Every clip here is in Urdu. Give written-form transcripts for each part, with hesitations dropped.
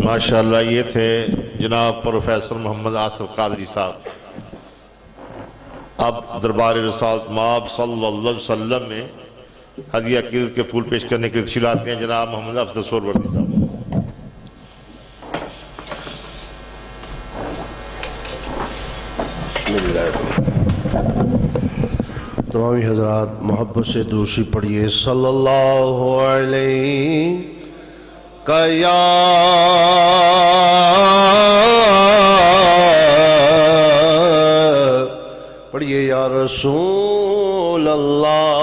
ماشاءاللہ یہ تھے جناب پروفیسر محمد آصف قادری صاحب. اب دربار رسالت مآب صلی اللہ علیہ وسلم میں ہدیہ عقیدت کے پھول پیش کرنے کے لیے تشریف لاتے ہیں جناب محمد افضل سہروردی صاحب. تمامی حضرات محبت سے دوسری پڑھیے صلی اللہ علیہ یا پڑھیے یا رسول اللہ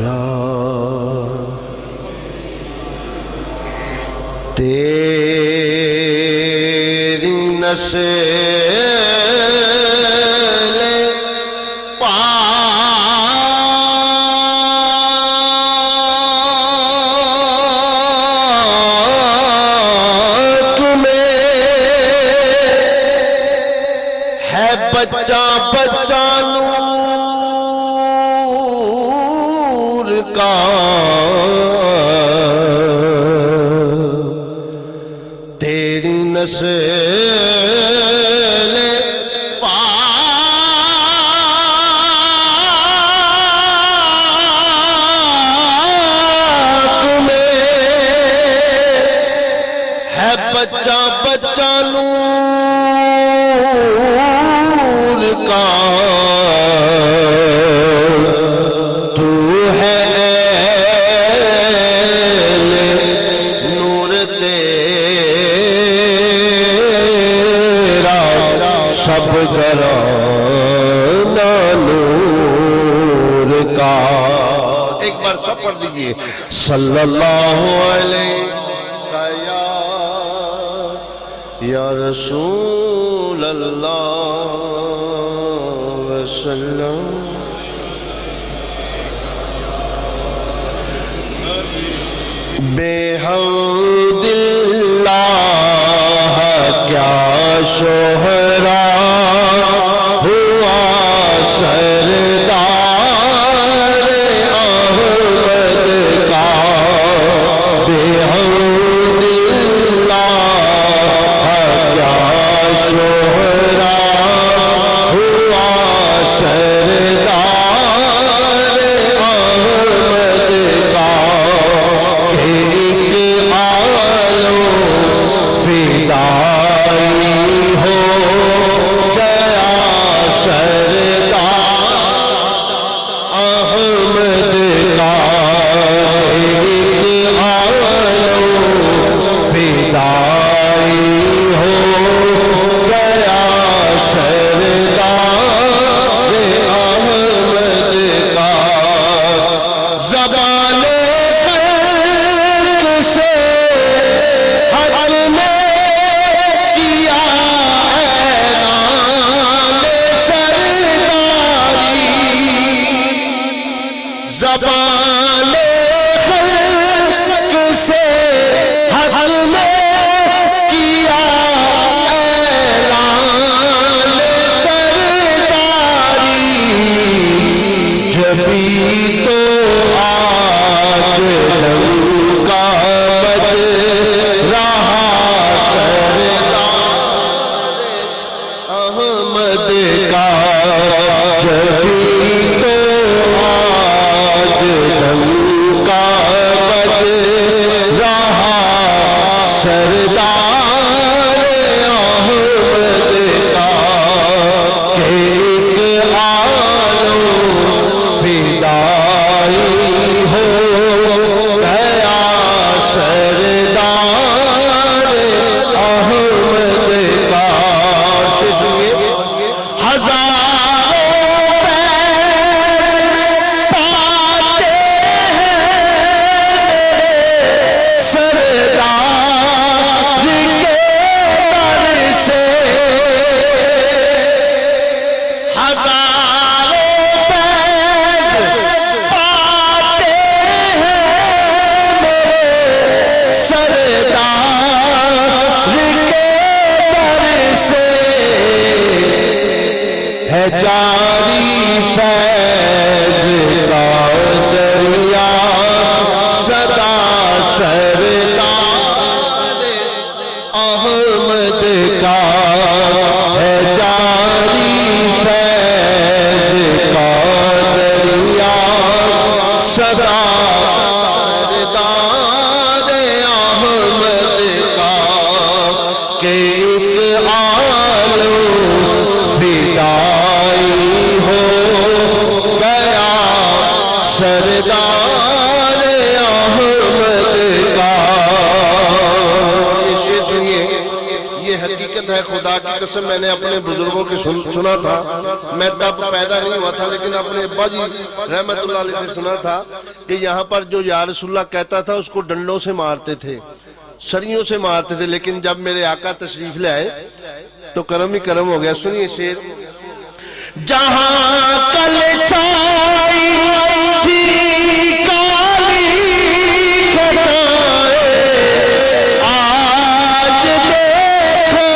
یا تیری نسل بچہ بچہ نور کا تیری نسل پاک میں ہے بچہ بچہ نور کا تو ہے نور تیرا سب گھرانہ نور کا. ایک بار سب پڑھ دیجئے صلی اللہ علیہ یا رسول اللہ وسلم. بے حمد اللہ کیا شہرا ہوا سردار احمد کا. بے حمد اللہ کیا شہرا ہوا سردار احمد کا. ایک عالم فدائی ہو گیا سردار احمد کا. ایک عالم فدائی ہو گیا سردار احمد کا. زبان خلق سے حق نے کیا اعلان سرداری. زبان خلق سے حق نے کیا اعلان سرداری. جبھی تو آج لنکا بج رہا سردار احمد کا. جبھی تو آج لنکا سردار احمد کا کہ ایک عالم فدائی ہو گیا سردار احمد کا. یہ شعر سنیے، یہ حقیقت ہے. خدا کی قسم میں نے اپنے بزرگوں کے سنا تھا، میں تب پیدا نہیں ہوا تھا، لیکن اپنے ابا جی رحمت اللہ علیہ سے سنا تھا کہ یہاں پر جو یا رسول اللہ کہتا تھا اس کو ڈنڈوں سے مارتے تھے، سریوں سے مارتے تھے، لیکن جب میرے آقا تشریف لے آئے تو کرم ہی کرم ہو گیا. سنیے شعر. جہاں کل چھائی تھی کالی گھٹائیں، آج دیکھو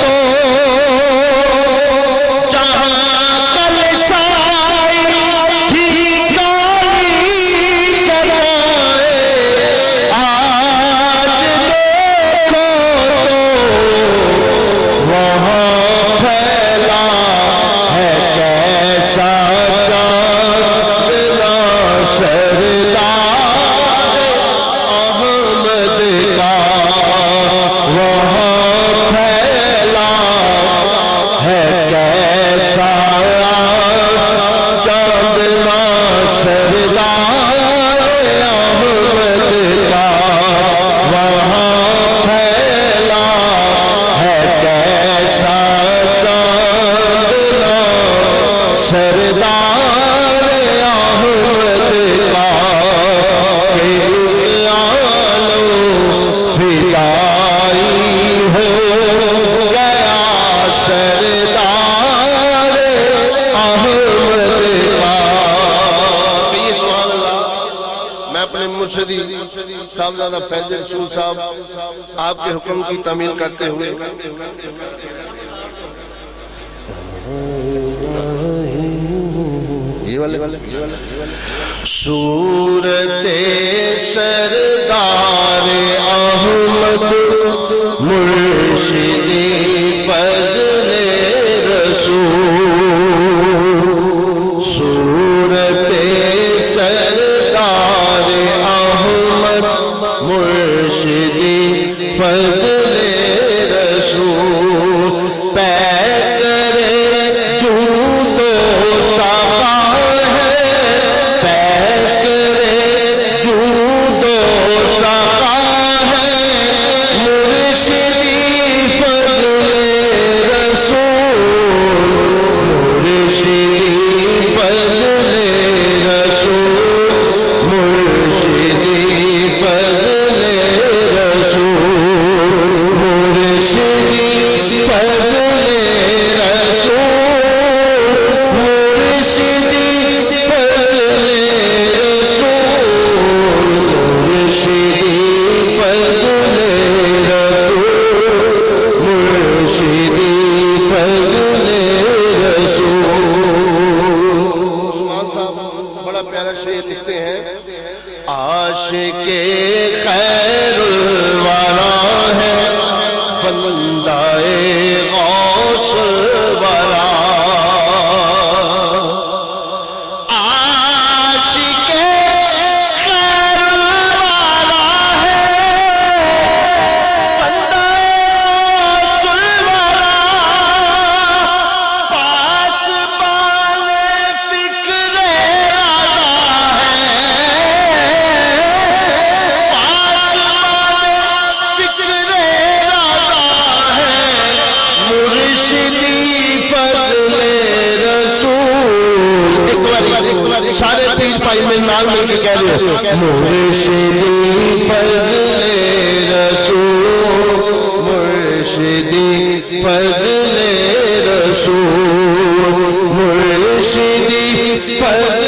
تو جہاں کل چھائی تھی کالی گھٹائیں، آج دیکھو تو وہاں پھیلا ہے کیسا چاندنا سردار احمد کا، وہاں پھیلا ہے کیسا چاندنا سردار احمد کا، وہاں پھیلا ہے کیسا چاندنا سردار احمد کا کہ عالم فدائی ہو گیا سردار احمد کا. کہیے سبحان اللہ. میں اپنے مرشدی صاحبزادہ فیض رسول صاحب آپ کے حکم کی تعمیل کرتے ہوئے صورت سردار احمد مرشدی فضل رسول، صورت سردار احمد مرشدی فضل رسول، پیکر جود و صفا ہے، پیکر جود و صفا ہے، مرشدی فضل رسول، مرشدی فضل رسول، مرشدی فضل رسول، مرشدی فضل رسول، مرشدی فضل رسول، مرشدی فضل رسول، مرشدی فضل رسول. عثمان صاحب بڑا پیارا شعر لکھتے ہیں. عاشق خیر الورا ہے بندہ غوث ورا، عاشق خیر الورا ہے بندہ غوث الورا، پاسبان فکر رضا ہے، پاسبان فکر رضا ہے، مرشدی فضل رسول. ایک بار سارے تیز پائی میں نال مل کے کہہ رہے ہو، مرشدی فضل رسول، مرشدی فضل رسول، مرشدی فضل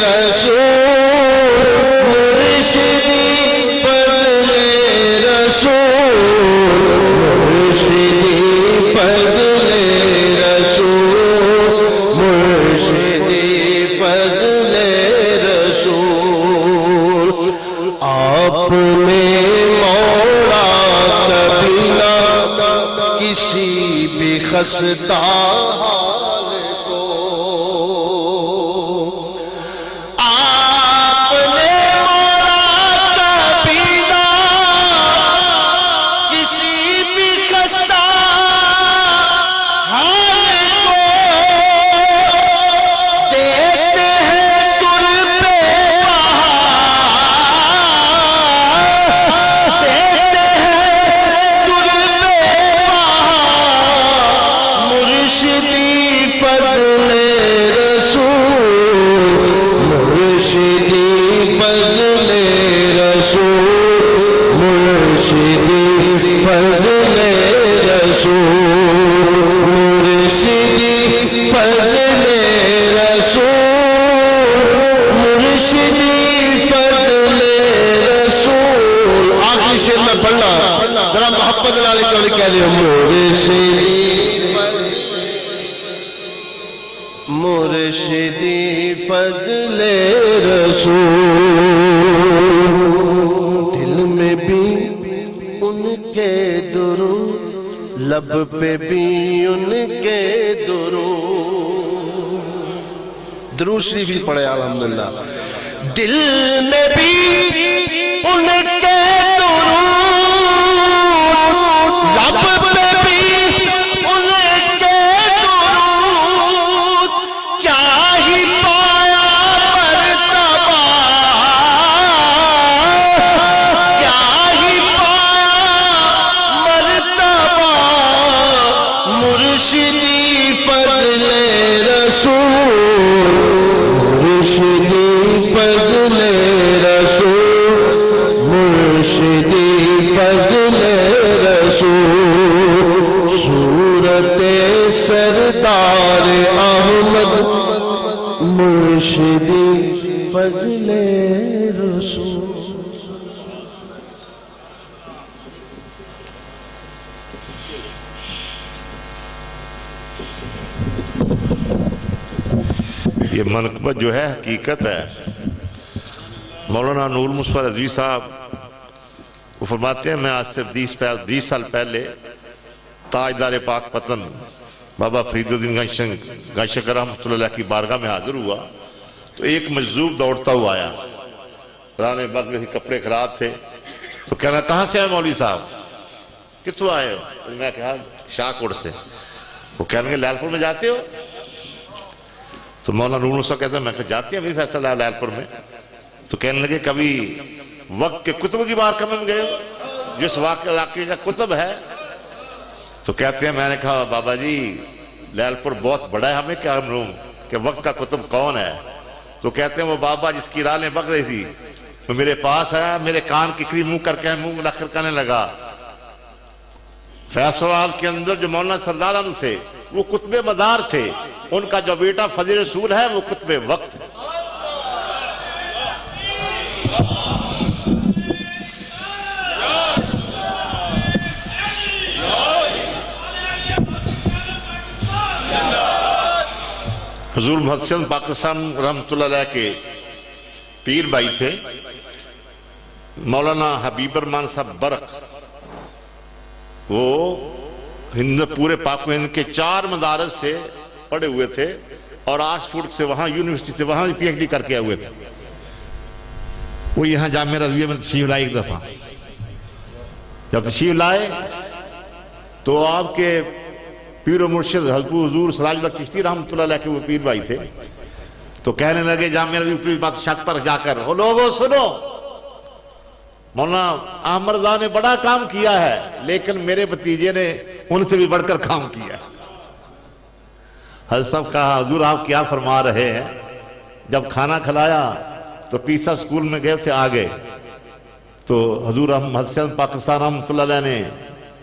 رسول، مرشدی فضل رسول، مرشدی فضل رسول، مرشدی فضل رسول. آپ نے موڑا کبھی نہ کسی بھی خستہ حال کو، آپ فضل رسول مرشدی فضل رسول مرشدی فضل رسول مرشدی فضل رسول آخری شعر میں پڑھنا ذرا محبت نال کہہ دو مرشدی مرشدی فضل رسول دل میں بھی ان کے درود لب پہ بھی ان کے درود درود شریف بھی پڑھے الحمدللہ دل میں بھی ان کے درود لب پہ بھی ان کے درود کیا ہی پایا مرتبہ کیا ہی پایا مرتبہ مرشدی فضل رسول مرشدی فضل رسول مرشدی فضل رسول صورت سردار احمد مرشدی فضل رسول یہ منقبہ جو ہے حقیقت ہے. مولانا نور مصطفیٰ رضوی صاحب وہ فرماتے ہیں میں آج سے 20 سال پہلے تاجدار پاک پتن بابا فرید الدین گنشنکر رحمۃ اللہ علیہ کی بارگاہ میں حاضر ہوا تو ایک مجذوب دوڑتا ہوا آیا. پرانے وقت میں کپڑے خراب تھے تو کہنا کہاں سے آئے مولوی صاحب کتوں آئے ہو؟ میں کہا شاہ کوٹ سے. وہ کہنے لگے لال پور میں جاتے ہو؟ تو مولانا نور مصطفیٰ کہتا ہے میں کہ جاتی ہیں فیصلہ لال پور میں. تو کہنے لگے کبھی وقت کے کتب کی بارگاہ میں گئے ہو جس واقع علاقے کا کتب ہے؟ تو کہتے ہیں میں نے کہا بابا جی لال پور بہت بڑا ہے ہمیں کیا معلوم کہ وقت کا کتب کون ہے. تو کہتے ہیں وہ بابا جس کی رالیں بک رہی تھی تو میرے پاس آیا میرے کان کی قریب منہ کر کے منہ رکھ کر کہنے لگا فیصلہ کے اندر جو مولانا سردار احمد سے وہ کتب مدار تھے ان کا جو بیٹا فضل رسول ہے وہ کتب وقت ہے. حضور محسن پاکستان رحمۃ اللہ علیہ کے پیر بھائی تھے مولانا حبیب الرحمان صاحب برق. وہ پورے پاک و ہند کے 4 مدارس سے پڑھے ہوئے تھے اور آکسفورڈ سے وہاں یونیورسٹی سے وہاں پی ایچ ڈی کر کے آئے ہوئے تھے. وہ یہاں جامعہ رضویہ میں تشریف لائے ایک دفعہ. جب تشریف لائے تو آپ کے پیر و مرشد حضور سراج الحق چشتی رحمۃ اللہ علیہ کے وہ پیر بھائی تھے. تو کہنے لگے جامعہ رضویہ پولیس بات چھت پر جا کر وہ لوگوں سنو مولانا احمد رضا نے بڑا کام کیا ہے لیکن میرے بھتیجے نے ان سے بھی بڑھ کر کام کیا. حضرت صاحب کہا حضور آپ کیا فرما رہے ہیں؟ جب کھانا کھلایا تو پیسا اسکول میں گئے تھے آگے تو حضور حسن پاکستان رحمۃ اللہ علیہ نے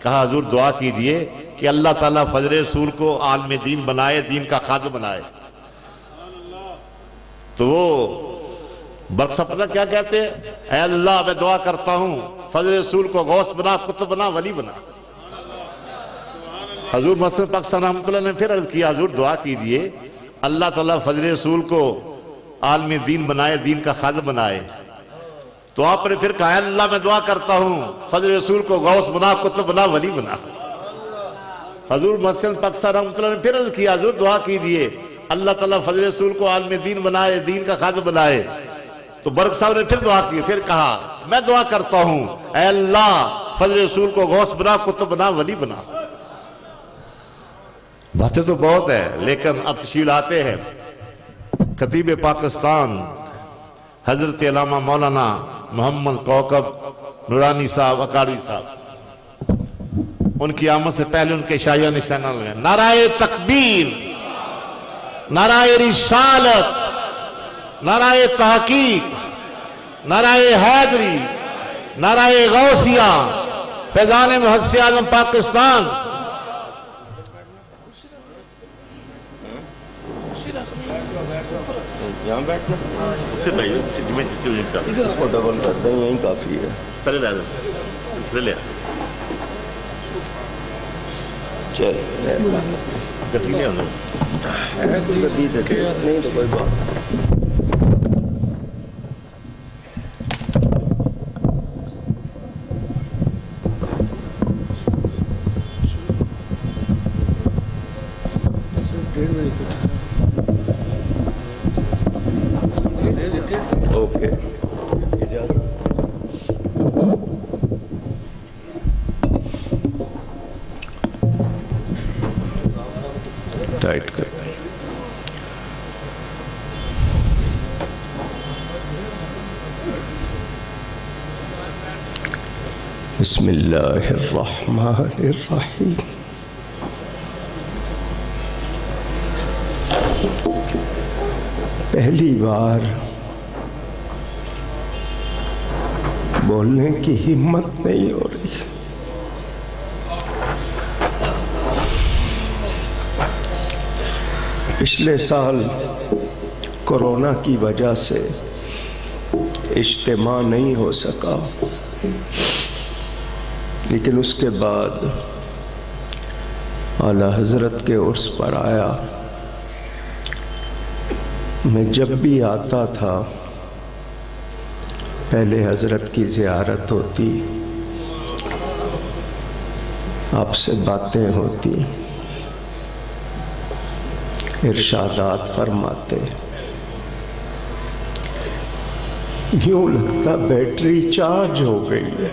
کہا حضور دعا کیجئے کہ اللہ تعالیٰ فضل رسول کو عالم دین بنائے دین کا خادم بنائے. تو وہ برق صاحب پتہ کیا کہتے ہیں اے اللہ میں دعا کرتا ہوں فضل رسول کو غوث بنا قطب بنا ولی بنا. حضور محسن پاکستان رحمۃ اللہ نے پھر عرض کیا حضور دعا کیجئے اللہ تعالیٰ فضل رسول کو عالم دین بنائے دین کا خادم بنائے. تو آپ نے پھر کہا اللہ میں دعا کرتا ہوں فضل رسول کو غوث بنا قطب بنا ولی بنا. حضور محسن پاکستان رحمۃ اللہ نے پھر عرض کیا حضور دعا کیجئے اللہ تعالیٰ فضل رسول کو عالم دین بنائے دین کا خادم بنائے. تو برق صاحب نے پھر دعا کی پھر کہا میں دعا کرتا ہوں اے اللہ فضل رسول کو غوث بنا قطب بنا ولی بنا. باتیں تو بہت ہے لیکن اب تشریف آتے ہیں خطیب پاکستان حضرت علامہ مولانا محمد کوکب نورانی صاحب اکاڑوی صاحب. ان کی آمد سے پہلے ان کے شاہیہ نشانہ لگائیں نعرہ تکبیر نعرہ رسالت نعرہ تحقیق نعرہ حیدری، نعرہ غوثیہ، فیضان محدث اعظم پاکستان. یہاں بیٹھنا اس کو ڈبل کرتے ہیں، یہیں کافی ہے. چل گدی دیکھے نہیں تو کوئی بات. اوکے اجازت. ٹائٹ کر. بسم اللہ الرحمن الرحیم. پہلی بار بولنے کی ہمت نہیں ہو رہی. پچھلے سال کورونا کی وجہ سے اجتماع نہیں ہو سکا، لیکن اس کے بعد اعلیٰ حضرت کے عرس پر آیا. میں جب بھی آتا تھا پہلے حضرت کی زیارت ہوتی، آپ سے باتیں ہوتی، ارشادات فرماتے. یوں لگتا بیٹری چارج ہو گئی ہے.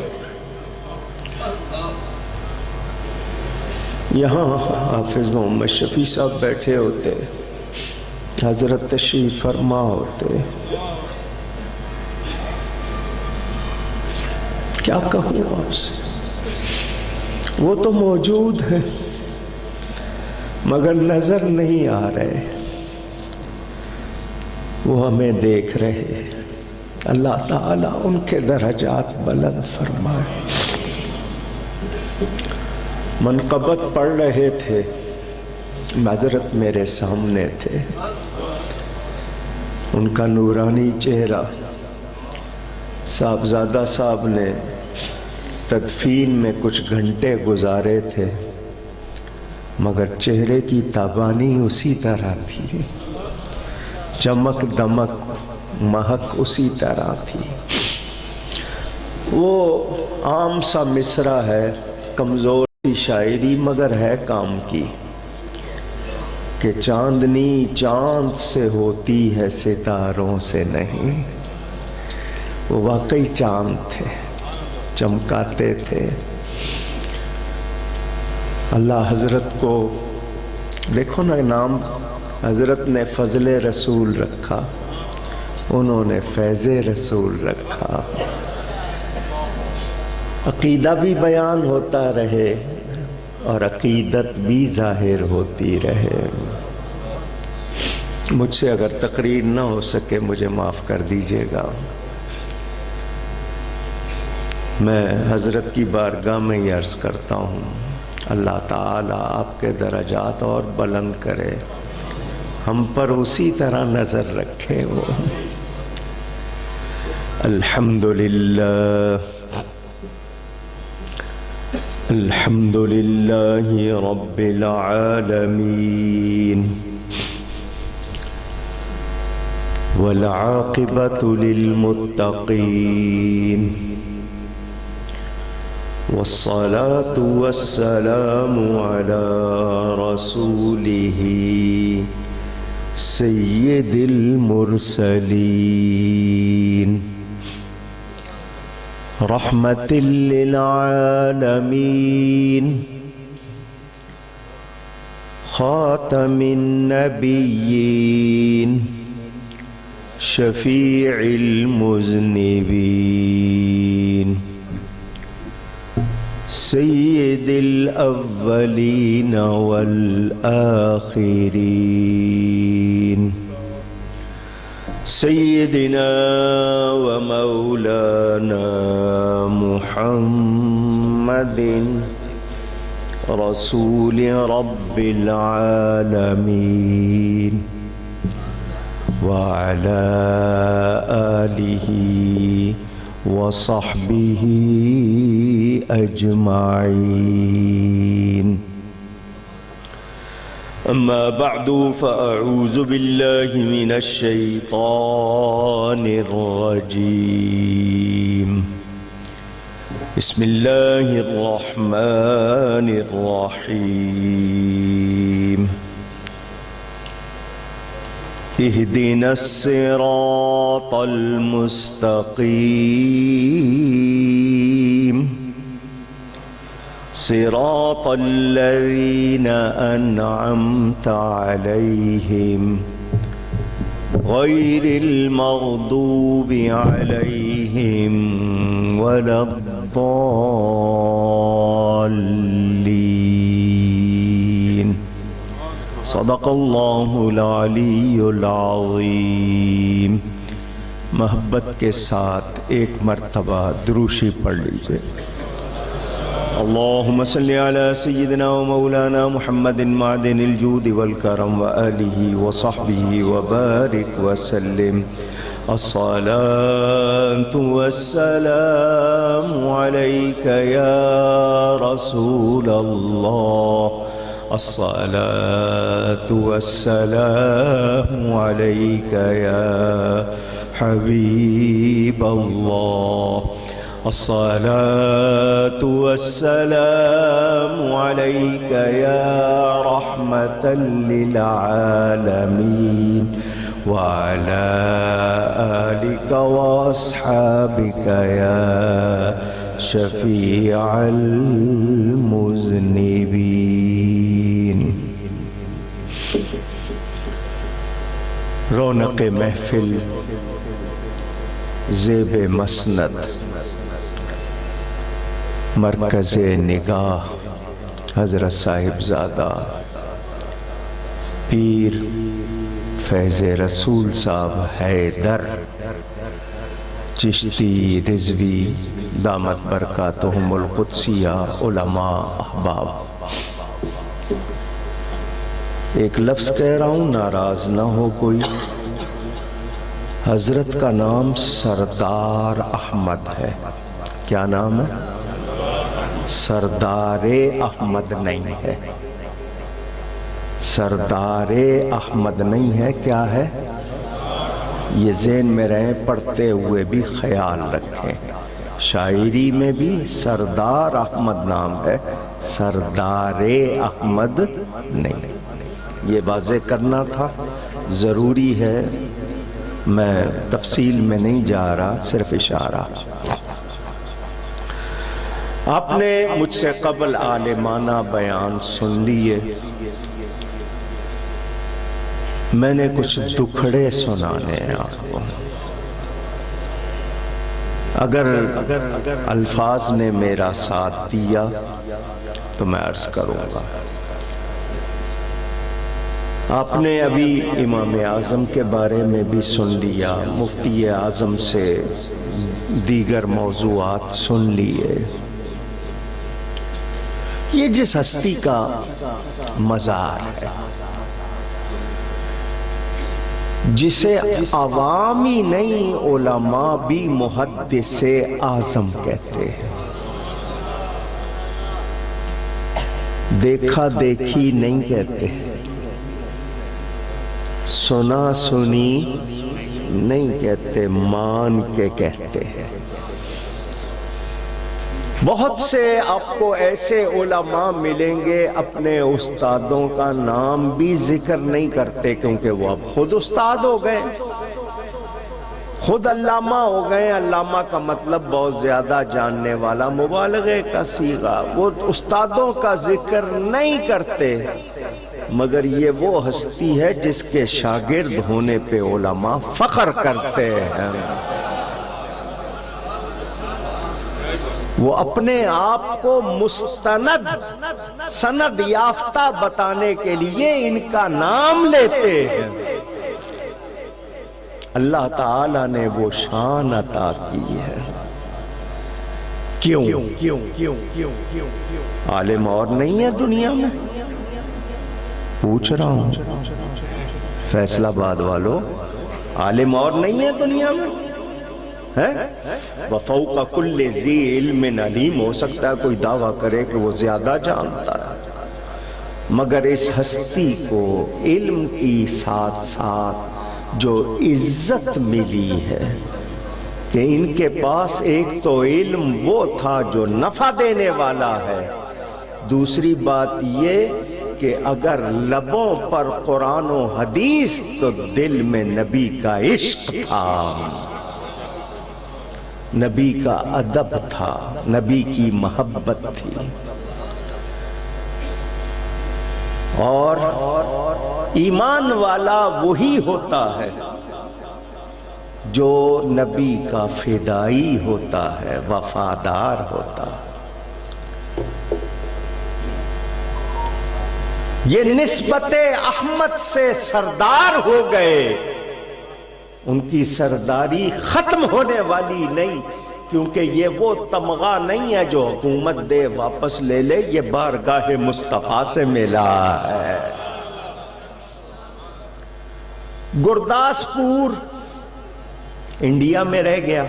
یہاں حافظ محمد شفیع صاحب بیٹھے ہوتے، حضرت تشریف فرما ہوتے. کیا کہوں آپ سے، وہ تو موجود ہے مگر نظر نہیں آ رہے. وہ ہمیں دیکھ رہے. اللہ تعالیٰ ان کے درجات بلند فرمائے. منقبت پڑھ رہے تھے، حضرت میرے سامنے تھے. ان کا نورانی چہرہ، صاحبزادہ صاحب نے تدفین میں کچھ گھنٹے گزارے تھے مگر چہرے کی تابانی اسی طرح تھی، چمک دمک مہک اسی طرح تھی. وہ عام سا مصرع ہے، کمزور سی شاعری مگر ہے کام کی، کہ چاندنی چاند سے ہوتی ہے ستاروں سے نہیں. وہ واقعی چاند تھے، چمکاتے تھے. اللہ حضرت کو دیکھو نا، نام حضرت نے فضل رسول رکھا، انہوں نے فیض رسول رکھا. عقیدہ بھی بیان ہوتا رہے اور عقیدت بھی ظاہر ہوتی رہے. مجھ سے اگر تقریر نہ ہو سکے مجھے معاف کر دیجیے گا. میں حضرت کی بارگاہ میں یہ عرض کرتا ہوں، اللہ تعالیٰ آپ کے درجات اور بلند کرے، ہم پر اسی طرح نظر رکھے. وہ الحمدللہ الحمدللہ رب العالمین والعاقبۃ للمتقین والصلاة والسلام على رسوله سید المرسلین رحمت للعالمین خاتم النبیین شفیع المذنبین سید الاولین والآخرین سيدنا ومولانا محمد رسول رب العالمين وعلى آله وصحبه أجمعين. أما بعد فأعوذ بالله من الشيطان الرجيم. بسم الله الرحمن الرحيم. اهدنا الصراط المستقيم صراط الذين أنعمت عليهم غير المغضوب عليهم ولا الضالين. صدق اللہ العلی العظیم. محبت کے ساتھ ایک مرتبہ دروشی پڑھ لیجئے. اللهم صل على سيدنا ومولانا محمد معدن الجود والكرم وآله وصحبه وبارك وسلم. الصلاة والسلام عليك يا رسول الله. الصلاة والسلام عليك يا حبيب الله. الصلاة والسلام عليك يا رحمة للعالمين وعلى آلك وأصحابك يا شفيع المذنبين. رونق محفل، زیب مسند، مرکز نگاہ حضرت صاحب زادہ پیر فیض رسول صاحب حیدر چشتی رضوی دامت برکاتہم القدسیہ علماء احباب. ایک لفظ کہہ رہا ہوں، ناراض نہ ہو کوئی. حضرت کا نام سردار احمد ہے. کیا نام ہے؟ سردار احمد نہیں ہے. سردار احمد نہیں ہے. کیا ہے؟ یہ ذہن میں رہیں، پڑھتے ہوئے بھی خیال رکھیں. شاعری میں بھی سردار احمد نام ہے، سردار احمد نہیں. یہ واضح کرنا تھا، ضروری ہے. میں تفصیل میں نہیں جا رہا، صرف اشارہ. آپ نے مجھ سے قبل عالمانہ بیان سن لیے. میں نے کچھ دکھڑے سنانے ہیں آپ کو. اگر الفاظ نے میرا ساتھ دیا تو میں عرض کروں گا. آپ نے ابھی امام اعظم کے بارے میں بھی سن لیا، مفتی اعظم سے دیگر موضوعات سن لیے. یہ جس ہستی کا مزار ہے، جسے عوامی نہیں علماء بھی محدث اعظم کہتے ہیں، دیکھا دیکھی نہیں کہتے، سنا سنی نہیں کہتے، مان کے کہتے ہیں. بہت سے آپ کو ایسے علماء ملیں گے اپنے استادوں کا نام بھی ذکر نہیں کرتے، کیونکہ وہ اب خود استاد ہو گئے، خود علامہ ہو گئے. علامہ کا مطلب بہت زیادہ جاننے والا، مبالغے کا صیغہ. وہ استادوں کا ذکر نہیں کرتے، مگر یہ وہ ہستی ہے جس کے شاگرد ہونے پہ علماء فخر کرتے ہیں. وہ اپنے آپ کو مستند سند یافتہ بتانے کے لیے ان کا نام لیتے ہیں. اللہ تعالی نے وہ شان عطا کی ہے. کیوں؟ عالم اور نہیں ہے دنیا میں؟ پوچھ رہا ہوں فیصل آباد والو، عالم اور نہیں ہے دنیا میں؟ وَفَوْقَ كُلِّ ذِي عِلْمٍ علیم. ہو سکتا ہے کوئی دعویٰ کرے کہ وہ زیادہ جانتا ہے، مگر اس ہستی کو علم کی ساتھ ساتھ جو عزت ملی ہے کہ ان کے پاس ایک تو علم وہ تھا جو نفع دینے والا ہے، دوسری بات یہ کہ اگر لبوں پر قرآن و حدیث تو دل میں نبی کا عشق تھا، نبی کا ادب تھا، نبی کی محبت تھی. اور ایمان والا وہی ہوتا ہے جو نبی کا فدائی ہوتا ہے، وفادار ہوتا ہے. یہ نسبت احمد سے سردار ہو گئے، ان کی سرداری ختم ہونے والی نہیں، کیونکہ یہ وہ تمغہ نہیں ہے جو حکومت دے واپس لے لے، یہ بارگاہ مصطفیٰ سے ملا ہے. گرداسپور انڈیا میں رہ گیا،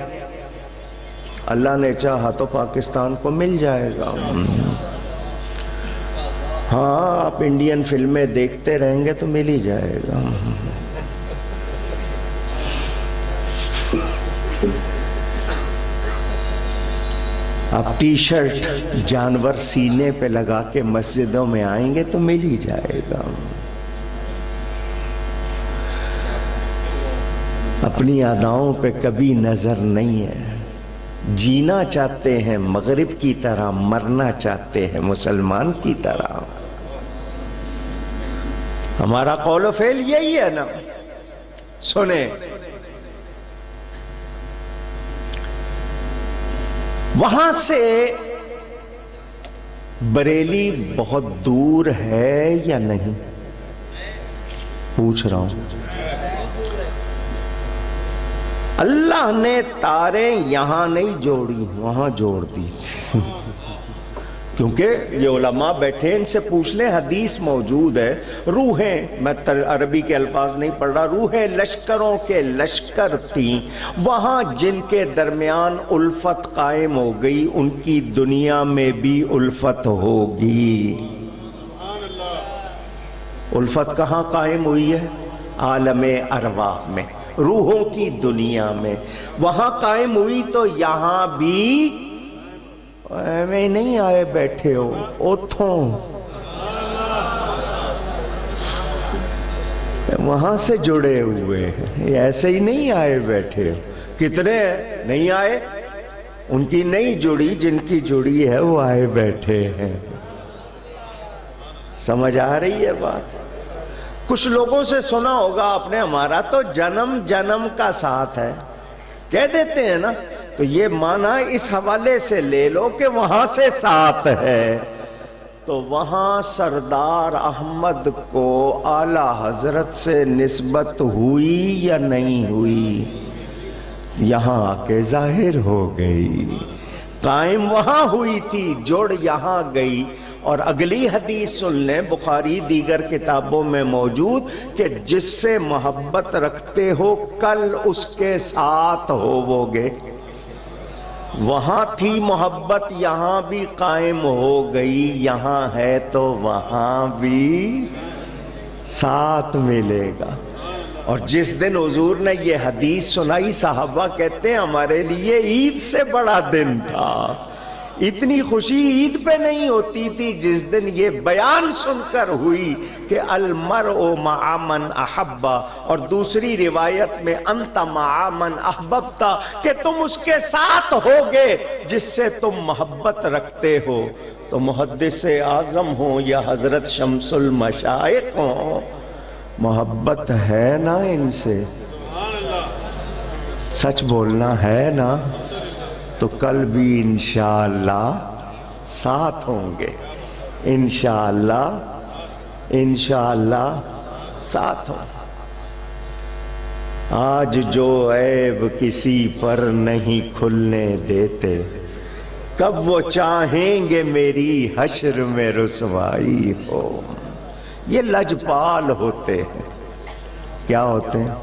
اللہ نے چاہا تو پاکستان کو مل جائے گا. ہاں آپ انڈین فلمیں دیکھتے رہیں گے تو مل ہی جائے گا. آپ ٹی شرٹ جانور سینے پہ لگا کے مسجدوں میں آئیں گے تو مل ہی جائے گا. اپنی اداؤں پہ کبھی نظر نہیں ہے. جینا چاہتے ہیں مغرب کی طرح، مرنا چاہتے ہیں مسلمان کی طرح. ہمارا قول و فعل یہی ہے نا. سنیں، وہاں سے بریلی بہت دور ہے یا نہیں؟ پوچھ رہا ہوں. اللہ نے تاریں یہاں نہیں جوڑی، وہاں جوڑ دی تھی. کیونکہ یہ علماء بیٹھے، ان سے پوچھ لیں، حدیث موجود ہے. روحیں، میں عربی کے الفاظ نہیں پڑھ رہا، روحیں لشکروں کے لشکر تھیں، وہاں جن کے درمیان الفت قائم ہو گئی ان کی دنیا میں بھی الفت ہوگی. الفت کہاں قائم ہوئی ہے؟ عالم ارواح میں، روحوں کی دنیا میں. وہاں قائم ہوئی تو یہاں بھی میں نہیں آئے بیٹھے ہو اتھوں، وہاں سے جڑے ہوئے ہیں، ایسے ہی نہیں آئے بیٹھے ہو. کتنے نہیں آئے؟ ان کی نہیں جڑی، جن کی جڑی ہے وہ آئے بیٹھے ہیں. سمجھ آ رہی ہے بات؟ کچھ لوگوں سے سنا ہوگا آپ نے، ہمارا تو جنم جنم کا ساتھ ہے، کہہ دیتے ہیں نا. تو یہ معنی اس حوالے سے لے لو کہ وہاں سے ساتھ ہے. تو وہاں سردار احمد کو اعلی حضرت سے نسبت ہوئی یا نہیں ہوئی؟ یہاں آ کے ظاہر ہو گئی. قائم وہاں ہوئی تھی، جڑ یہاں گئی. اور اگلی حدیث سن لیں، بخاری دیگر کتابوں میں موجود، کہ جس سے محبت رکھتے ہو کل اس کے ساتھ ہوو گے. وہاں تھی محبت، یہاں بھی قائم ہو گئی، یہاں ہے تو وہاں بھی ساتھ ملے گا. اور جس دن حضور نے یہ حدیث سنائی، صحابہ کہتے ہیں ہمارے لیے عید سے بڑا دن تھا. اتنی خوشی عید پہ نہیں ہوتی تھی جس دن یہ بیان سن کر ہوئی کہ المرء مع من احبا، اور دوسری روایت میں انت مع من احببتا، کہ تم اس کے ساتھ ہوگے جس سے تم محبت رکھتے ہو. تو محدث اعظم ہوں یا حضرت شمس المشائخ ہوں، محبت ہے نا ان سے؟ سچ بولنا ہے نا؟ تو کل بھی انشاءاللہ ساتھ ہوں گے، انشاءاللہ ساتھ ہوں. آج جو عیب کسی پر نہیں کھلنے دیتے، کب وہ چاہیں گے میری حشر میں رسوائی ہو۔ یہ لجپال ہوتے ہیں۔ کیا ہوتے ہیں؟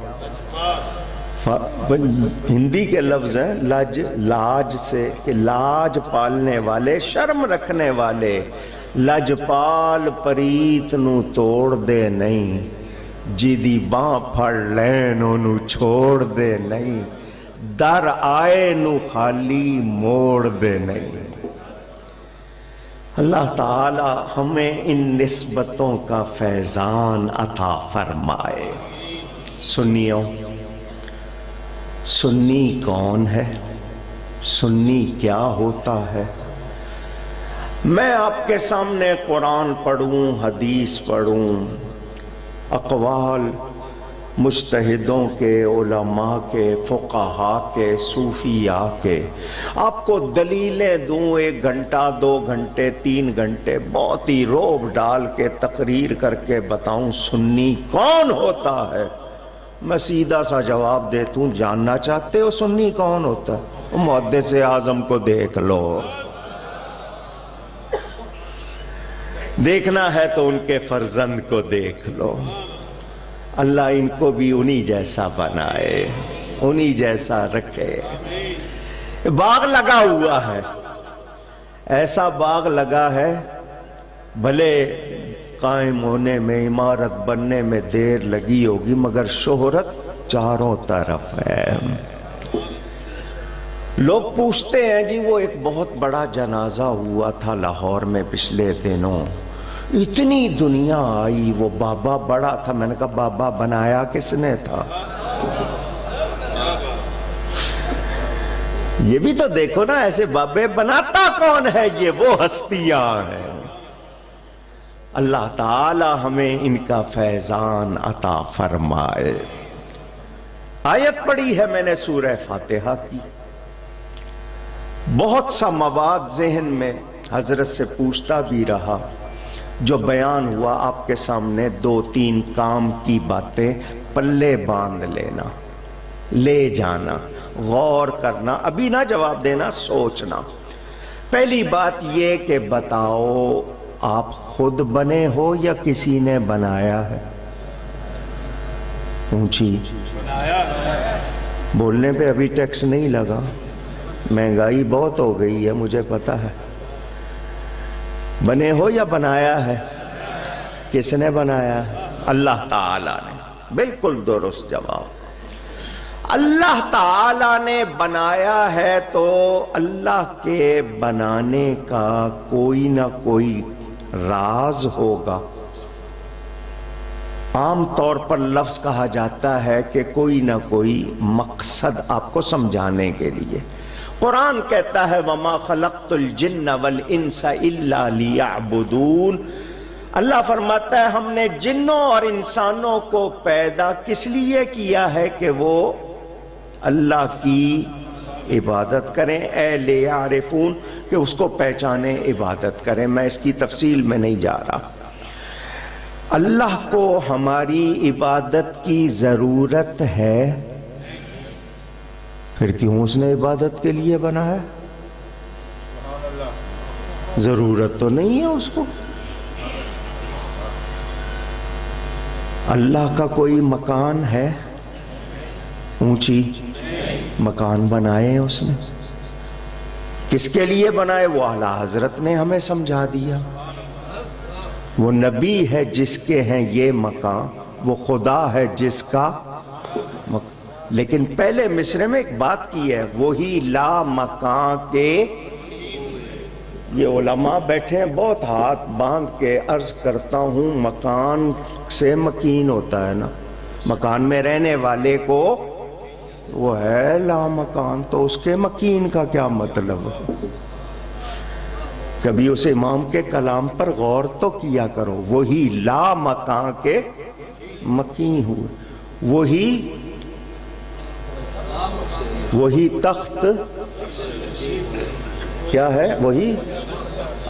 ہندی کے لفظ ہیں لج، لاج سے، کہ لاج پالنے والے، شرم رکھنے والے۔ لجپال پریت نو توڑ دے نہیں، جیدی باں پھڑ لین انو چھوڑ دے نہیں، در آئے نو خالی موڑ دے نہیں۔ اللہ تعالی ہمیں ان نسبتوں کا فیضان عطا فرمائے۔ سنیوں، سنی کون ہے؟ سنی کیا ہوتا ہے؟ میں آپ کے سامنے قرآن پڑھوں، حدیث پڑھوں، اقوال مجتہدوں کے، علماء کے، فقہاء کے، صوفیاء کے، آپ کو دلیلیں دوں، 1 گھنٹہ 2 گھنٹے 3 گھنٹے بہت ہی روب ڈال کے تقریر کر کے بتاؤں سنی کون ہوتا ہے؟ میں سیدھا سا جواب دیتا ہوں، جاننا چاہتے ہو سنی کون ہوتا ہے؟ محدث اعظم کو دیکھ لو۔ دیکھنا ہے تو ان کے فرزند کو دیکھ لو۔ اللہ ان کو بھی انہی جیسا بنائے، انہی جیسا رکھے۔ باغ لگا ہوا ہے، ایسا باغ لگا ہے، بھلے قائم ہونے میں، عمارت بننے میں دیر لگی ہوگی، مگر شہرت چاروں طرف ہے۔ لوگ پوچھتے ہیں جی وہ ایک بہت بڑا جنازہ ہوا تھا لاہور میں پچھلے دنوں، اتنی دنیا آئی، وہ بابا بڑا تھا۔ میں نے کہا بابا بنایا کس نے تھا؟ یہ بھی تو دیکھو نا، ایسے بابے بناتا کون ہے؟ یہ وہ ہستیاں ہیں۔ اللہ تعالی ہمیں ان کا فیضان عطا فرمائے۔ آیت پڑھی ہے میں نے سورہ فاتحہ کی، بہت سا مواد ذہن میں حضرت سے پوچھتا بھی رہا، جو بیان ہوا آپ کے سامنے 2-3 کام کی باتیں پلے باندھ لینا، لے جانا، غور کرنا، ابھی نہ جواب دینا، سوچنا۔ پہلی بات یہ کہ بتاؤ آپ خود بنے ہو یا کسی نے بنایا ہے؟ اونچی بولنے پہ ابھی ٹیکس نہیں لگا، مہنگائی بہت ہو گئی ہے مجھے پتا ہے۔ بنے ہو یا بنایا ہے؟ کس نے بنایا ہے؟ اللہ تعالی نے۔ بالکل درست جواب۔ اللہ تعالی نے بنایا ہے تو اللہ کے بنانے کا کوئی نہ کوئی راز ہوگا۔ عام طور پر لفظ کہا جاتا ہے کہ کوئی نہ کوئی مقصد آپ کو سمجھانے کے لیے۔ قرآن کہتا ہے وَمَا خَلَقْتُ الْجِنَّ وَالْإِنسَ إِلَّا لِيَعْبُدُونَ۔ اللہ فرماتا ہے ہم نے جنوں اور انسانوں کو پیدا کس لیے کیا ہے کہ وہ اللہ کی عبادت کریں، اے لیعرفون، کہ اس کو پہچانیں، عبادت کریں۔ میں اس کی تفصیل میں نہیں جا رہا۔ اللہ کو ہماری عبادت کی ضرورت ہے، پھر کیوں اس نے عبادت کے لیے بنایا؟ ضرورت تو نہیں ہے اس کو۔ اللہ کا کوئی مکان ہے؟ اونچی مکان بنائے ہیں اس نے۔ کس کے لیے بنائے؟ وہ اعلیٰ حضرت نے ہمیں سمجھا دیا۔ وہ نبی ہے جس کے ہیں یہ مکان، وہ خدا ہے جس کا لیکن پہلے مصرے میں ایک بات کی ہے، وہی لا مکان کے۔ یہ علماء بیٹھے ہیں، بہت ہاتھ باندھ کے عرض کرتا ہوں، مکان سے مکین ہوتا ہے نا، مکان میں رہنے والے کو وہ ہے لا مکان، تو اس کے مکین کا کیا مطلب؟ کبھی اس امام کے کلام پر غور تو کیا کرو۔ وہی لا مکان کے مکین ہوئے، وہی تخت کیا ہے؟ وہی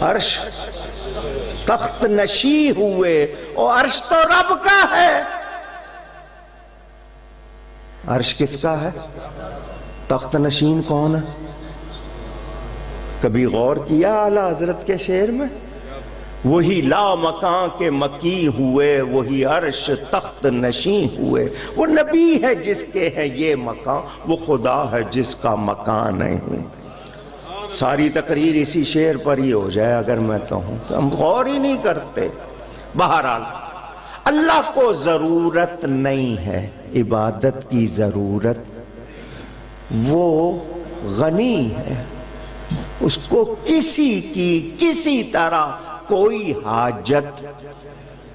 عرش تخت نشی ہوئے، اور عرش تو رب کا ہے۔ عرش کس کا ہے؟ تخت نشین کون ہے؟ کبھی غور کیا اعلیٰ حضرت کے شعر میں؟ وہی لا مکان کے مکی ہوئے، وہی عرش تخت نشین ہوئے۔ وہ نبی ہے جس کے ہے یہ مکان، وہ خدا ہے جس کا مکان نہیں۔ ساری تقریر اسی شعر پر ہی ہو جائے اگر میں کہوں تو، ہم غور ہی نہیں کرتے۔ بہرحال اللہ کو ضرورت نہیں ہے عبادت کی ضرورت، وہ غنی ہے، اس کو کسی کی کسی طرح کوئی حاجت،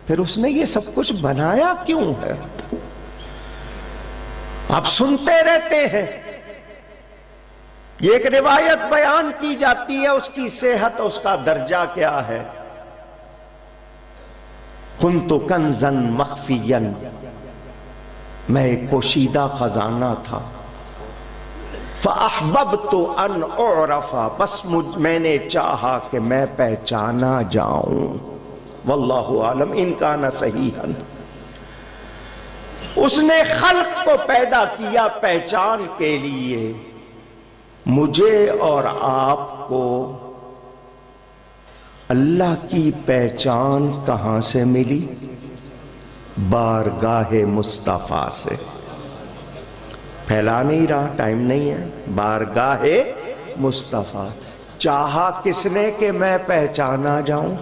پھر اس نے یہ سب کچھ بنایا کیوں ہے؟ آپ سنتے رہتے ہیں، یہ ایک روایت بیان کی جاتی ہے، اس کی صحت اس کا درجہ کیا ہے؟ کنت کنزا مخفیا، میں ایک پوشیدہ خزانہ تھا، فاحببت ان اعرف، بس میں نے چاہا کہ میں پہچانا جاؤں، واللہ عالم ان کان صحیحا۔ اس نے خلق کو پیدا کیا پہچان کے لیے، مجھے اور آپ کو اللہ کی پہچان کہاں سے ملی؟ بارگاہ مصطفیٰ سے۔ پھیلا نہیں رہا، ٹائم نہیں ہے۔ بارگاہ مصطفیٰ، چاہا کس نے کہ میں پہچانا جاؤں؟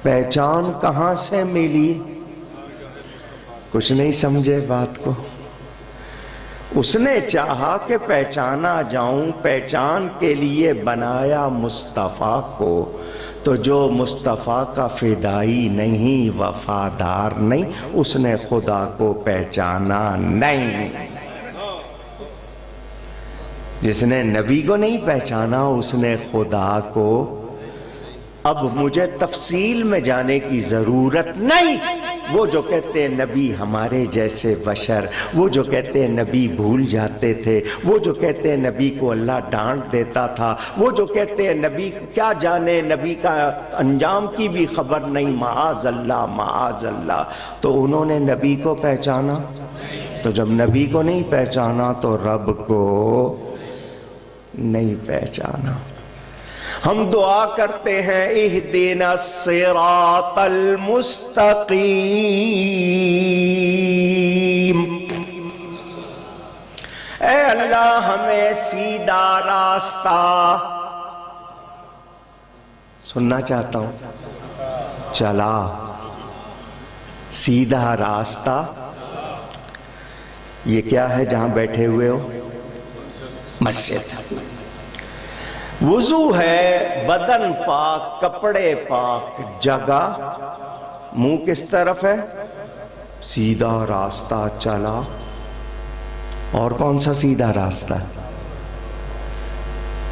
پہچان کہاں سے ملی؟ کچھ نہیں سمجھے بات کو؟ اس نے چاہا کہ پہچانا جاؤں، پہچان کے لیے بنایا مصطفیٰ کو، تو جو مصطفیٰ کا فدائی نہیں، وفادار نہیں، اس نے خدا کو پہچانا نہیں۔ جس نے نبی کو نہیں پہچانا اس نے خدا کو۔ اب مجھے تفصیل میں جانے کی ضرورت نہیں۔ وہ جو کہتے ہیں نبی ہمارے جیسے بشر، وہ جو کہتے ہیں نبی بھول جاتے تھے، وہ جو کہتے ہیں نبی کو اللہ ڈانٹ دیتا تھا، وہ جو کہتے ہیں نبی کیا جانے، نبی کا انجام کی بھی خبر نہیں، معاذ اللہ معاذ اللہ، تو انہوں نے نبی کو پہچانا؟ تو جب نبی کو نہیں پہچانا تو رب کو نہیں پہچانا۔ ہم دعا کرتے ہیں اہدنا الصراط المستقیم، اے اللہ ہمیں سیدھا راستہ، سننا چاہتا ہوں، چلا سیدھا راستہ۔ یہ کیا ہے جہاں بیٹھے ہوئے ہو؟ مسجد۔ وضو ہے، بدن پاک، کپڑے پاک، جگہ، منہ کس طرف ہے؟ سیدھا راستہ چلا۔ اور کون سا سیدھا راستہ؟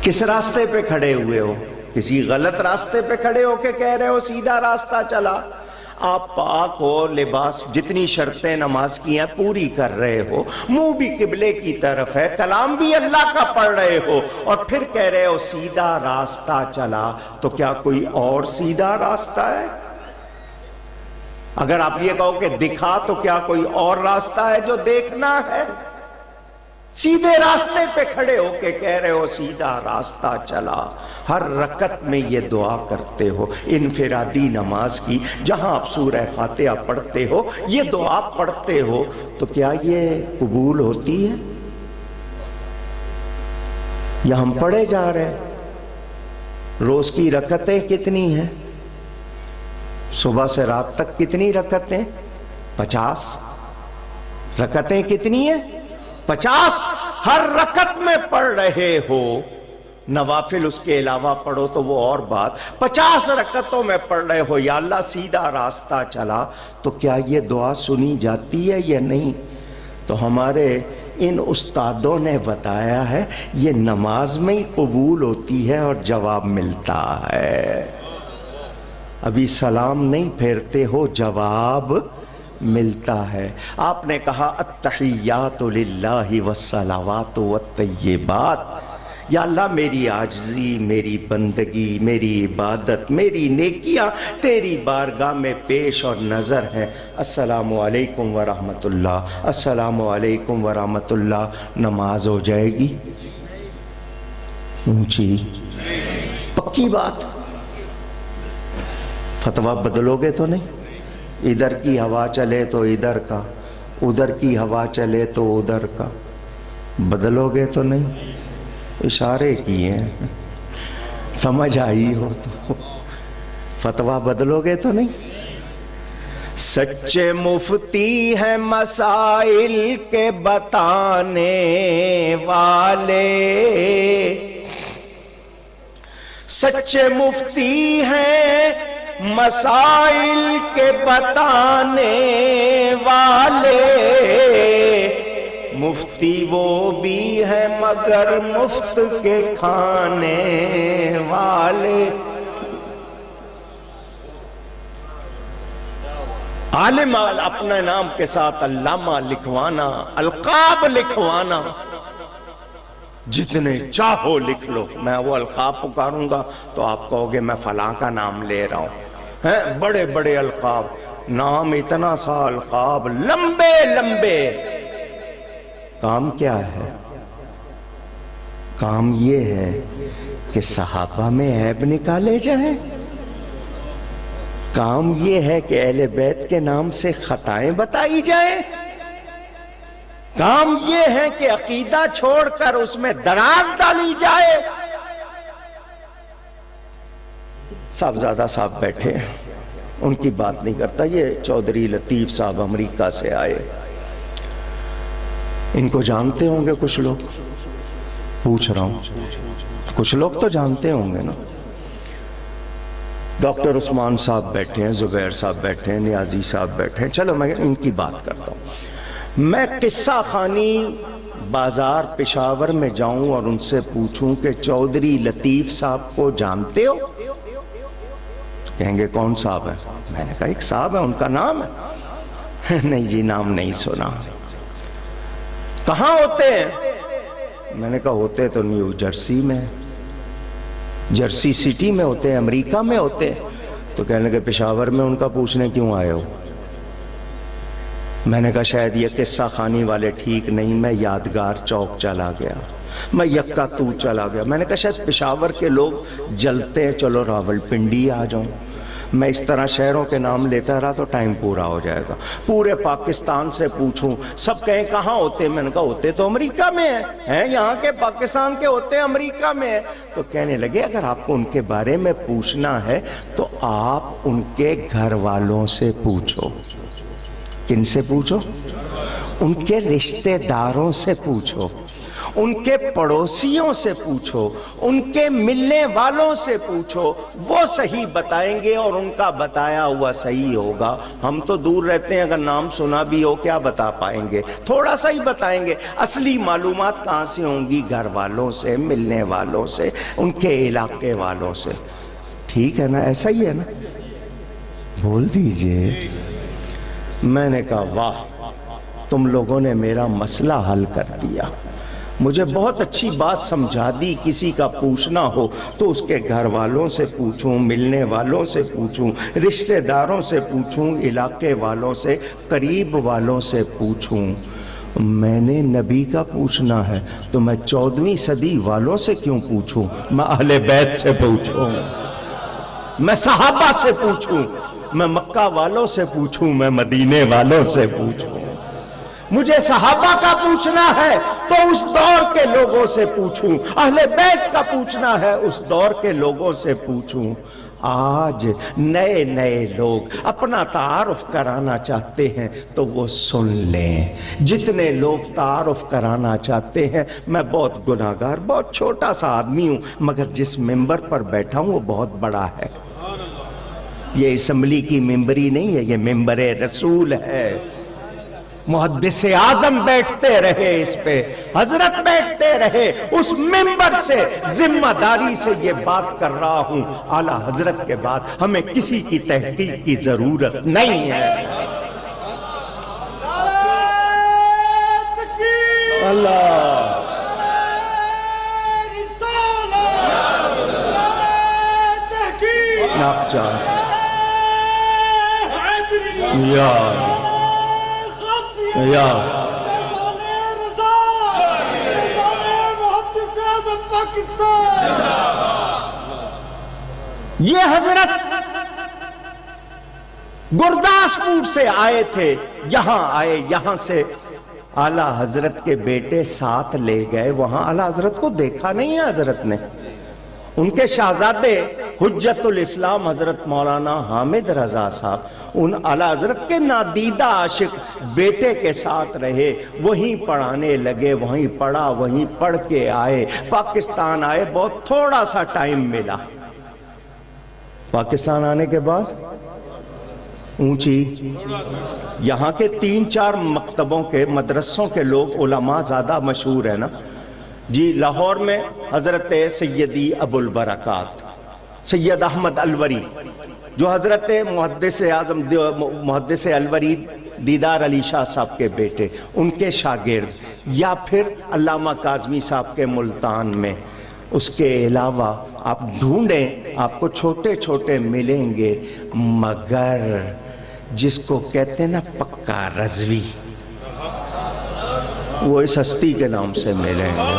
کس راستے پہ کھڑے ہوئے ہو؟ کسی غلط راستے پہ کھڑے ہو کہ کہہ رہے ہو سیدھا راستہ چلا؟ آپ پاک ہو، لباس جتنی شرطیں نماز کی ہیں پوری کر رہے ہو، منہ بھی قبلے کی طرف ہے، کلام بھی اللہ کا پڑھ رہے ہو، اور پھر کہہ رہے ہو سیدھا راستہ چلا، تو کیا کوئی اور سیدھا راستہ ہے؟ اگر آپ یہ کہو کہ دکھا، تو کیا کوئی اور راستہ ہے جو دیکھنا ہے؟ سیدھے راستے پہ کھڑے ہو کے کہہ رہے ہو سیدھا راستہ چلا۔ ہر رکعت میں یہ دعا کرتے ہو، انفرادی نماز کی، جہاں آپ سورہ فاتحہ پڑھتے ہو یہ دعا پڑھتے ہو، تو کیا یہ قبول ہوتی ہے؟ یا ہم پڑھے جا رہے ہیں؟ روز کی رکعتیں کتنی ہیں؟ صبح سے رات تک کتنی رکعتیں؟ 50 رکعتیں کتنی ہیں؟ 50۔ ہر رکعت میں پڑھ رہے ہو، نوافل اس کے علاوہ پڑھو تو وہ اور بات، 50 رکعتوں میں پڑھ رہے ہو یا اللہ سیدھا راستہ چلا، تو کیا یہ دعا سنی جاتی ہے یا نہیں؟ تو ہمارے ان استادوں نے بتایا ہے یہ نماز میں ہی قبول ہوتی ہے اور جواب ملتا ہے۔ ابھی سلام نہیں پھیرتے ہو، جواب ملتا ہے۔ آپ نے کہا التحیات للہ والصلوات والطیبات، یا اللہ میری عاجزی، میری بندگی، میری عبادت، میری نیکیاں تیری بارگاہ میں پیش اور نظر ہیں۔ السلام علیکم ورحمت اللہ، السلام علیکم ورحمت اللہ۔ نماز ہو جائے گی اونچی، پکی بات۔ فتویٰ بدلو گے تو نہیں؟ ادھر کی ہوا چلے تو ادھر کا، ادھر کی ہوا چلے تو ادھر کا، بدلو گے تو نہیں؟ اشارے کیے ہیں، سمجھ آئی ہو تو فتویٰ بدلو گے تو نہیں؟ سچے مفتی ہیں مسائل کے بتانے والے، سچے مفتی ہیں مسائل کے بتانے والے، مفتی وہ بھی ہے مگر مفت کے کھانے والے۔ عالم اپنے نام کے ساتھ علامہ لکھوانا، القاب لکھوانا، جتنے چاہو لکھ لو۔ میں وہ القاب پکاروں گا تو آپ کہو گے میں فلاں کا نام لے رہا ہوں۔ بڑے بڑے القاب، نام اتنا سا القاب، لمبے لمبے۔ کام کیا ہے؟ کام یہ ہے کہ صحابہ میں عیب نکالے جائیں، کام یہ ہے کہ اہل بیت کے نام سے خطائیں بتائی جائیں، کام یہ ہے کہ عقیدہ چھوڑ کر اس میں دراز ڈالی جائے۔ صاحبزادہ صاحب بیٹھے ہیں، ان کی بات نہیں کرتا، یہ چودھری لطیف صاحب امریکہ سے آئے، ان کو جانتے ہوں گے کچھ لوگ، پوچھ رہا ہوں، کچھ لوگ تو جانتے ہوں گے نا۔ ڈاکٹر عثمان صاحب بیٹھے ہیں، زبیر صاحب بیٹھے ہیں، نیازی صاحب بیٹھے ہیں، چلو میں ان کی بات کرتا ہوں۔ میں قصہ خانی بازار پشاور میں جاؤں اور ان سے پوچھوں کہ چودھری لطیف صاحب کو جانتے ہو؟ کہیں گے کون صاحب ہے؟ میں نے کہا ایک صاحب ہے، ان کا نام ہے۔ نہیں جی نام نہیں سنا۔ کہاں ہوتے ہیں؟ میں نے کہا ہوتے تو نیو جرسی میں، جرسی سٹی میں ہوتے ہیں، امریکہ میں ہوتے ہیں۔ تو کہنے لگے پشاور میں ان کا پوچھنے کیوں آئے ہو؟ میں نے کہا شاید یہ قصہ خانی والے ٹھیک نہیں، میں یادگار چوک چلا گیا، میں یکا تو چلا گیا۔ میں نے کہا شاید پشاور کے لوگ جلتے ہیں، چلو راولپنڈی آ جاؤں۔ میں اس طرح شہروں کے نام لیتا رہا تو ٹائم پورا ہو جائے گا۔ پورے پاکستان سے پوچھوں، سب کہیں کہاں ہوتے؟ میں نے کہا ہوتے تو امریکہ میں ہیں، یہاں کے پاکستان کے ہوتے ہیں امریکہ میں ہیں۔ تو کہنے لگے اگر آپ کو ان کے بارے میں پوچھنا ہے تو آپ ان کے گھر والوں سے پوچھو۔ کن سے پوچھو؟ ان کے رشتہ داروں سے پوچھو، ان کے پڑوسیوں سے پوچھو، ان کے ملنے والوں سے پوچھو، وہ صحیح بتائیں گے اور ان کا بتایا ہوا صحیح ہوگا۔ ہم تو دور رہتے ہیں، اگر نام سنا بھی ہو کیا بتا پائیں گے؟ تھوڑا سا ہی بتائیں گے۔ اصلی معلومات کہاں سے ہوں گی؟ گھر والوں سے، ملنے والوں سے، ان کے علاقے والوں سے۔ ٹھیک ہے نا؟ ایسا ہی ہے نا؟ بول دیجئے۔ میں نے کہا واہ، تم لوگوں نے میرا مسئلہ حل کر دیا، مجھے بہت اچھی بات سمجھا دی۔ کسی کا پوچھنا ہو تو اس کے گھر والوں سے پوچھوں، ملنے والوں سے پوچھوں، رشتہ داروں سے پوچھوں، علاقے والوں سے، قریب والوں سے پوچھوں۔ میں نے نبی کا پوچھنا ہے تو میں 14ویں صدی والوں سے کیوں پوچھوں؟ میں اہل بیت سے پوچھوں، میں صحابہ سے پوچھوں، میں مکہ والوں سے پوچھوں، میں مدینے والوں سے پوچھوں۔ مجھے صحابہ کا پوچھنا ہے تو اس دور کے لوگوں سے پوچھوں، اہل بیت کا پوچھنا ہے اس دور کے لوگوں سے پوچھوں۔ آج نئے نئے لوگ اپنا تعارف کرانا چاہتے ہیں تو وہ سن لیں۔ جتنے لوگ تعارف کرانا چاہتے ہیں، میں بہت گناہگار، بہت چھوٹا سا آدمی ہوں، مگر جس ممبر پر بیٹھا ہوں وہ بہت بڑا ہے۔ یہ اسمبلی کی ممبری نہیں ہے، یہ ممبر رسول ہے۔ محدث اعظم بیٹھتے رہے اس پہ، حضرت بیٹھتے رہے اس ممبر سے، ذمہ داری سے یہ بات کر رہا ہوں۔ اعلیٰ حضرت کے بعد ہمیں کسی کی تحقیق کی ضرورت نہیں ہے۔ اللہ تشناک چاند یا یا یہ حضرت گرداسپور سے آئے تھے، یہاں آئے، یہاں سے اعلیٰ حضرت کے بیٹے ساتھ لے گئے، وہاں اعلیٰ حضرت کو دیکھا نہیں ہے حضرت نے. ان کے شہزادے حجت الاسلام حضرت مولانا حامد رضا صاحب ان اعلیٰ حضرت کے نادیدہ عاشق بیٹے کے ساتھ رہے، وہیں پڑھانے لگے، وہیں پڑھا، وہیں پڑھ کے آئے، پاکستان آئے، بہت تھوڑا سا ٹائم ملا. پاکستان آنے کے بعد اونچی یہاں کے 3-4 مکتبوں کے مدرسوں کے لوگ علماء زیادہ مشہور ہیں نا جی. لاہور میں حضرت سیدی ابو البرکات سید احمد الوری جو حضرت محدث اعظم محدث الوری دیدار علی شاہ صاحب کے بیٹے، ان کے شاگرد، یا پھر علامہ کاظمی صاحب کے ملتان میں. اس کے علاوہ آپ ڈھونڈیں آپ کو چھوٹے چھوٹے ملیں گے، مگر جس کو کہتے ہیں نا پکا رضوی، وہ اس ہستی کے نام سے ملیں گے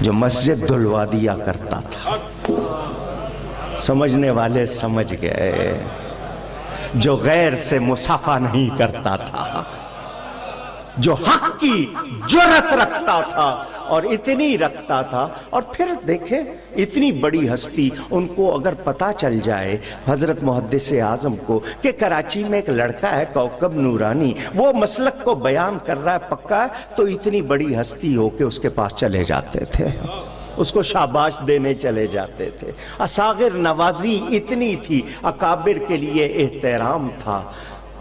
جو مسجد دھلوا دیا کرتا تھا. سمجھنے والے سمجھ گئے. جو غیر سے مصافحہ نہیں کرتا تھا، جو حق کی جرأت رکھتا تھا اور اتنی رکھتا تھا. اور پھر دیکھیں اتنی بڑی ہستی، ان کو اگر پتا چل جائے حضرت محدث اعظم کو کہ کراچی میں ایک لڑکا ہے کوکب نورانی، وہ مسلک کو بیان کر رہا ہے پکا ہے، تو اتنی بڑی ہستی ہو کے اس کے پاس چلے جاتے تھے، اس کو شاباش دینے چلے جاتے تھے. اصاغر نوازی اتنی تھی، اکابر کے لیے احترام تھا.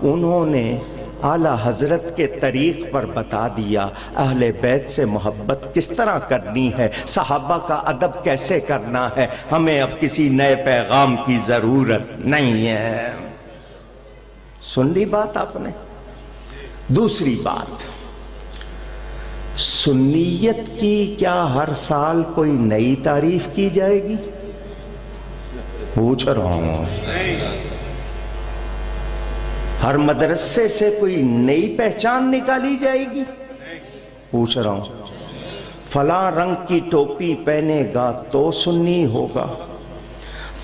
انہوں نے اعلیٰ حضرت کے طریق پر بتا دیا اہل بیت سے محبت کس طرح کرنی ہے، صحابہ کا ادب کیسے کرنا ہے. ہمیں اب کسی نئے پیغام کی ضرورت نہیں ہے. سن لی بات آپ نے. دوسری بات، سنیت کی کیا ہر سال کوئی نئی تعریف کی جائے گی؟ پوچھ رہا ہوں. ہر مدرسے سے کوئی نئی پہچان نکالی جائے گی؟ پوچھ رہا ہوں. فلاں رنگ کی ٹوپی پہنے گا تو سنی ہوگا،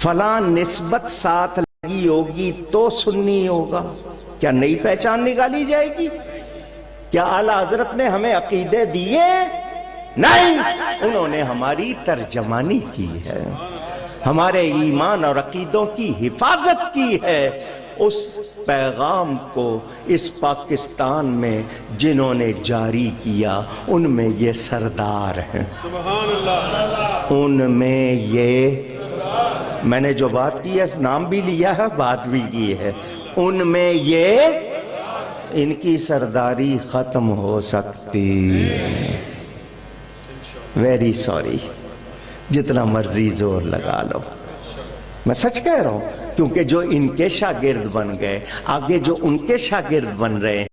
فلاں نسبت ساتھ لگی ہوگی تو سنی ہوگا. کیا نئی پہچان نکالی جائے گی؟ کیا اعلیٰ حضرت نے ہمیں عقیدے دیے؟ نہیں، انہوں نے ہماری ترجمانی کی ہے، ہمارے ایمان اور عقیدوں کی حفاظت کی ہے. اس پیغام کو اس پاکستان میں جنہوں نے جاری کیا ان میں یہ سردار ہیں، ان میں یہ، میں نے جو بات کی ہے نام بھی لیا ہے بات بھی کی ہے، ان میں یہ، ان کی سرداری ختم ہو سکتی. ویری سوری، جتنا مرضی زور لگا لو، میں سچ کہہ رہا ہوں. کیونکہ جو ان کے شاگرد بن گئے، آگے جو ان کے شاگرد بن رہے